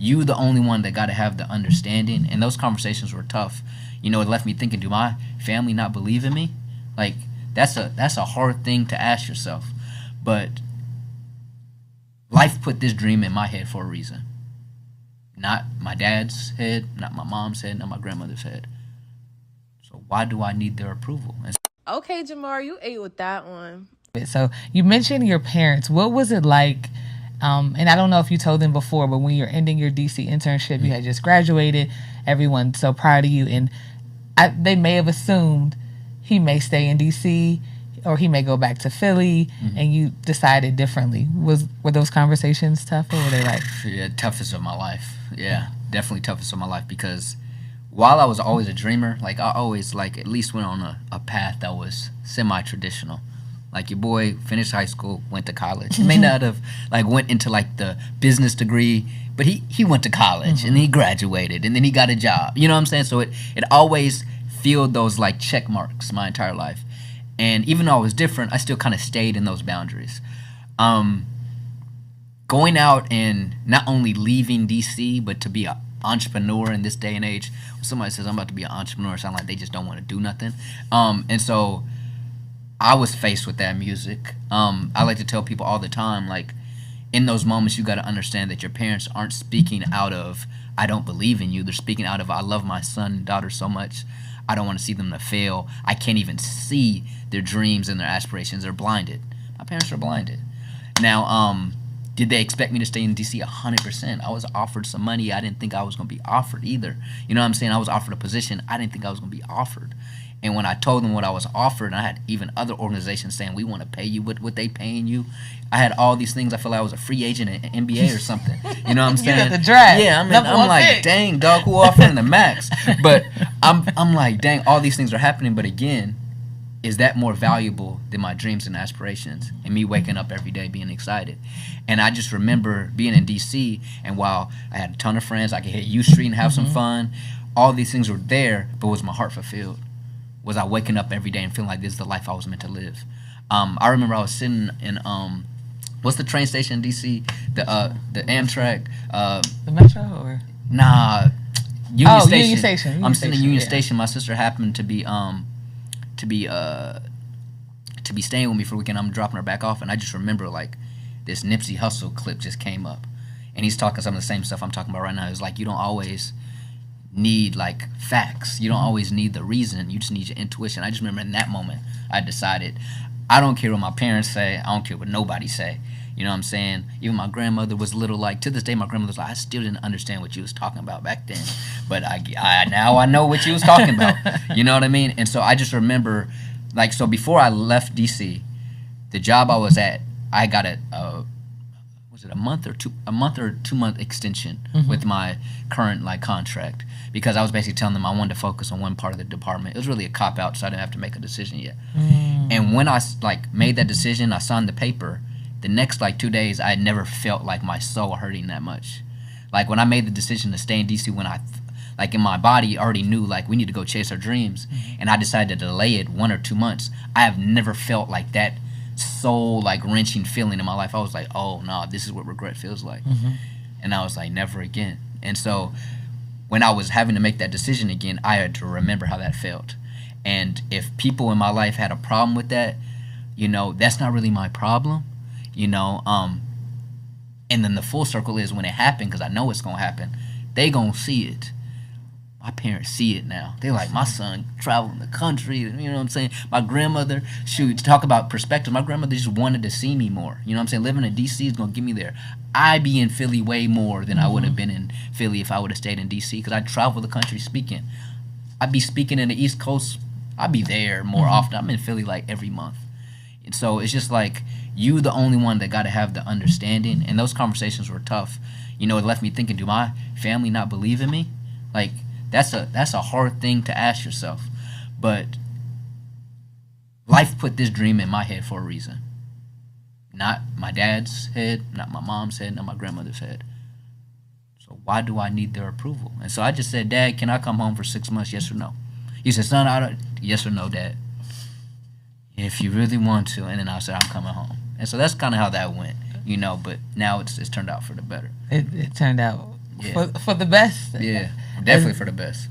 you the only one that got to have the understanding. And those conversations were tough. It left me thinking, do my family not believe in me? Like, that's a hard thing to ask yourself. But life put this dream in my head for a reason. Not my dad's head, not my mom's head, not my grandmother's head. So why do I need their approval? Okay, Jamar, you ate with that one. So you mentioned your parents. What was it like? And I don't know if you told them before, but when you're ending your DC internship, you had just graduated. Everyone's so proud of you, and they may have assumed he may stay in DC or he may go back to Philly, and you decided differently. Were those conversations tough, or were they like? Yeah, toughest of my life. Yeah, definitely toughest of my life, because while I was always a dreamer, like I always at least went on a path that was semi-traditional. Like, your boy finished high school, went to college. He may not have went into the business degree, but he went to college and he graduated and then he got a job. You know what I'm saying? So it always filled those check marks my entire life. And even though I was different, I still kind of stayed in those boundaries. Going out and not only leaving DC, but to be an entrepreneur in this day and age. When somebody says I'm about to be an entrepreneur, it sounds like they just don't want to do nothing. And so I was faced with that music. I like to tell people all the time, in those moments, you got to understand that your parents aren't speaking out of, I don't believe in you. They're speaking out of, I love my son and daughter so much. I don't want to see them to fail. I can't even see their dreams and their aspirations. They're blinded. My parents are blinded. Now, did they expect me to stay in DC? 100%. I was offered some money. I didn't think I was going to be offered either. You know what I'm saying? I was offered a position. I didn't think I was going to be offered. And when I told them what I was offered, and I had even other organizations saying, we want to pay you what they paying you. I had all these things. I felt like I was a free agent in NBA or something. You know what I'm saying? You got the draft. Yeah, I'm like, dang, dog, who offering the max? But I'm like, dang, all these things are happening. But again, is that more valuable than my dreams and aspirations and me waking up every day being excited? And I just remember being in DC, and while I had a ton of friends, I could hit U Street and have some fun. All these things were there, but was my heart fulfilled? Was I waking up every day and feeling like this is the life I was meant to live? I remember I was sitting in what's the train station in DC? The Amtrak. The Metro or? Nah, Union Station. Union Station. I'm sitting in Union Station. My sister happened to be staying with me for a weekend. I'm dropping her back off, and I just remember this Nipsey Hussle clip just came up, and he's talking some of the same stuff I'm talking about right now. It's you don't always need facts. You don't always need the reason. You just need your intuition. I just remember in that moment I decided I don't care what my parents say. I don't care what nobody say. You know what I'm saying? Even my grandmother was a little to this day my grandmother's I still didn't understand what you was talking about back then, but I now I know what you was talking about. You know what I mean? And so I just remember so before I left DC, the job I was at, I got a month or 2 month extension with my current contract, because I was basically telling them I wanted to focus on one part of the department. It was really a cop out, so I didn't have to make a decision yet. And when I made that decision, I signed the paper. The next 2 days, I had never felt my soul hurting that much. When I made the decision to stay in DC, when I in my body already knew we need to go chase our dreams, and I decided to delay it 1 or 2 months, I have never felt that soul wrenching feeling in my life. I was oh no, this is what regret feels like. And I was never again. And so when I was having to make that decision again, I had to remember how that felt. And if people in my life had a problem with that, that's not really my problem. And then the full circle is when it happened, because I know it's gonna happen, they gonna see it. My parents see it now. They're my son traveling the country. You know what I'm saying? My grandmother, shoot, to talk about perspective, my grandmother just wanted to see me more. You know what I'm saying? Living in D.C. is going to get me there. I be in Philly way more than I would have been in Philly if I would have stayed in D.C., because I travel the country speaking. I'd be speaking in the East Coast. I'd be there more often. I'm in Philly every month. And so it's just you the only one that got to have the understanding. And those conversations were tough. It left me thinking, do my family not believe in me? That's a hard thing to ask yourself. But life put this dream in my head for a reason. Not my dad's head, not my mom's head, not my grandmother's head. So why do I need their approval? And so I just said, Dad, can I come home for 6 months, yes or no? He said, son, yes or no, Dad? If you really want to. And then I said, I'm coming home. And so that's kind of how that went, but now it's turned out for the better. It turned out Yeah. for the best. Yeah, definitely for the best.